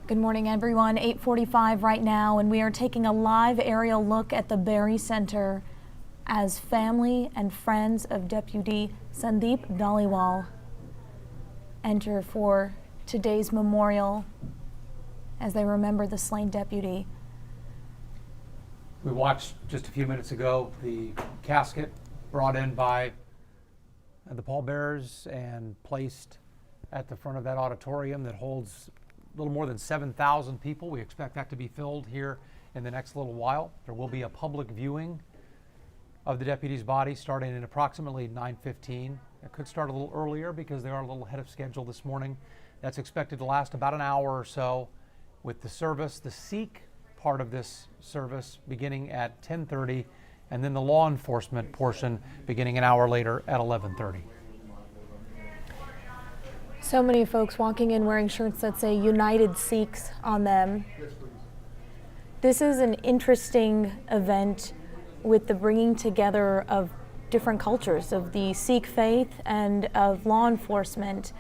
Good morning, everyone. 8:45 right now, and we are taking a live aerial look at the Berry Center as family and friends of Deputy Dhaliwal enter for today's memorial as they remember the slain deputy. We watched just a few minutes ago the casket brought in by the pallbearers and placed at the front of that auditorium that holds a little more than 7,000 people. We expect that to be filled here in the next little while. There will be a public viewing of the deputy's body starting at approximately 9:15. It could start a little earlier because they are a little ahead of schedule this morning. That's expected to last about an hour or so, with the service, the Sikh part of this service beginning at 10:30, and then the law enforcement portion beginning an hour later at 11:30. So many folks walking in wearing shirts that say United Sikhs on them. This is an interesting event with the bringing together of different cultures, of the Sikh faith and of law enforcement,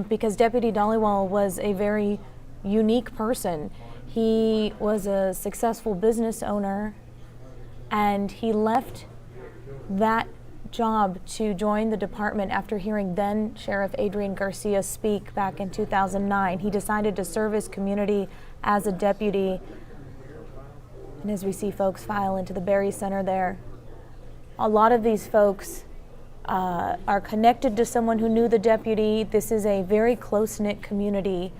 because Deputy Dhaliwal was a very unique person. He was a successful business owner, and he left that job to join the department after hearing then Sheriff Adrian Garcia speak back in 2009. He decided to serve his community as a deputy. And as we see folks file into the Berry Center there, a lot of these folks are connected to someone who knew the deputy. This is a very close-knit community.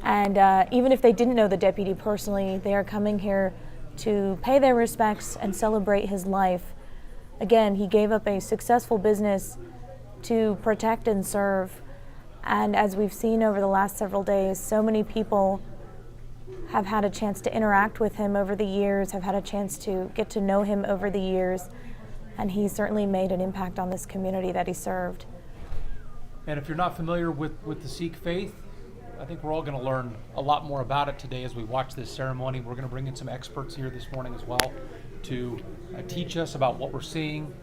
And even if they didn't know the deputy personally, they are coming here to pay their respects and celebrate his life. Again, he gave up a successful business to protect and serve. And as we've seen over the last several days, so many people have had a chance to interact with him over the years, have had a chance to get to know him over the years. And he certainly made an impact on this community that he served. And if you're not familiar with the Sikh faith, I think we're all going to learn a lot more about it today as we watch this ceremony. We're going to bring in some experts here this morning as well to teach us about what we're seeing.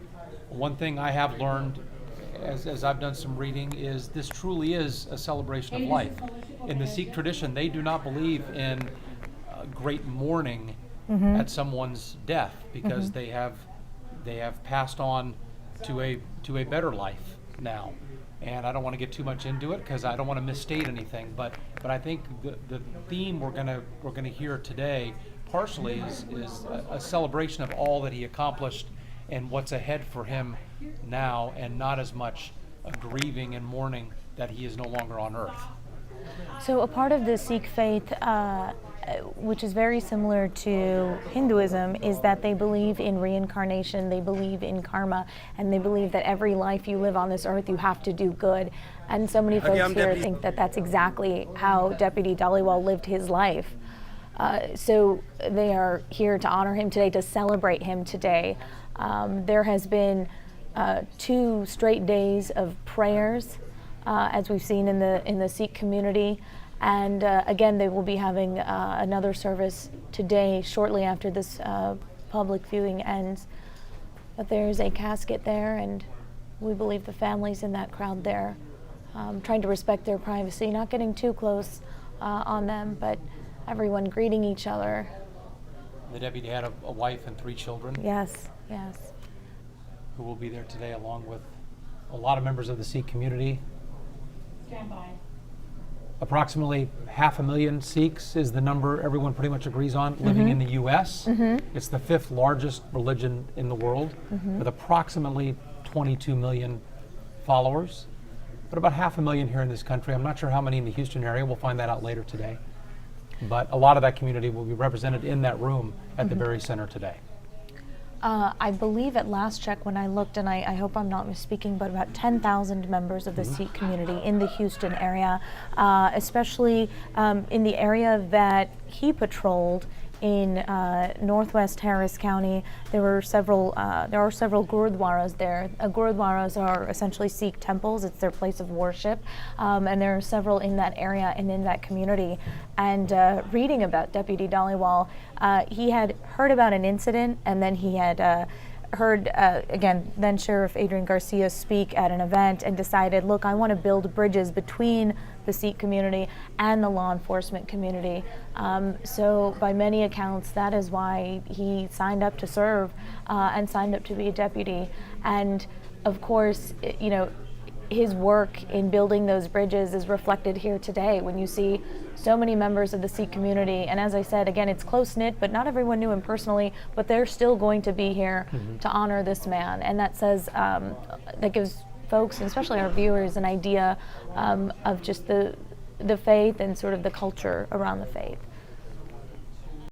One thing I have learned as I've done some reading is this truly is a celebration of life. In the Sikh tradition, they do not believe in great mourning at someone's death because they have passed on to a better life now. And I don't want to get too much into it because I don't want to misstate anything. But I think the theme we're gonna hear today partially is a celebration of all that he accomplished and what's ahead for him now, and not as much a grieving and mourning that he is no longer on earth. So a part of the Sikh faith, which is very similar to Hinduism, is that they believe in reincarnation, they believe in karma, and they believe that every life you live on this earth you have to do good. And so many folks here think that that's exactly how Deputy Dhaliwal lived his life. So they are here to honor him today, to celebrate him today. There has been 2 straight days of prayers, as we've seen in the Sikh community. And again, they will be having another service today, shortly after this public viewing ends. But there's a casket there, and we believe the families in that crowd there, trying to respect their privacy, not getting too close on them, but everyone greeting each other. The deputy had a wife and 3 children. Yes, yes. Who will be there today, along with a lot of members of the Sikh community. Stand by. Approximately 500,000 Sikhs is the number everyone pretty much agrees on living in the U.S. It's the 5th largest religion in the world, with approximately 22 million followers, but about 500,000 here in this country. I'm not sure how many in the Houston area. We'll find that out later today. But a lot of that community will be represented in that room at the Berry Center today. I believe at last check when I looked, and I hope I'm not misspeaking, but about 10,000 members of the Sikh community in the Houston area, especially in the area that he patrolled in northwest Harris County. There are several gurudwaras there. Gurudwaras are essentially Sikh temples. It's their place of worship, and there are several in that area and in that community. And reading about Deputy Dhaliwal, he had heard about an incident, and then he had heard, again, then Sheriff Adrian Garcia speak at an event and decided, look, I want to build bridges between the Sikh community and the law enforcement community. So by many accounts, that is why he signed up to serve and signed up to be a deputy. And of course, his work in building those bridges is reflected here today when you see so many members of the Sikh community. And as I said, again, it's close-knit, but not everyone knew him personally, but they're still going to be here to honor this man. And that says, that gives folks, and especially our viewers, an idea of just the faith and sort of the culture around the faith.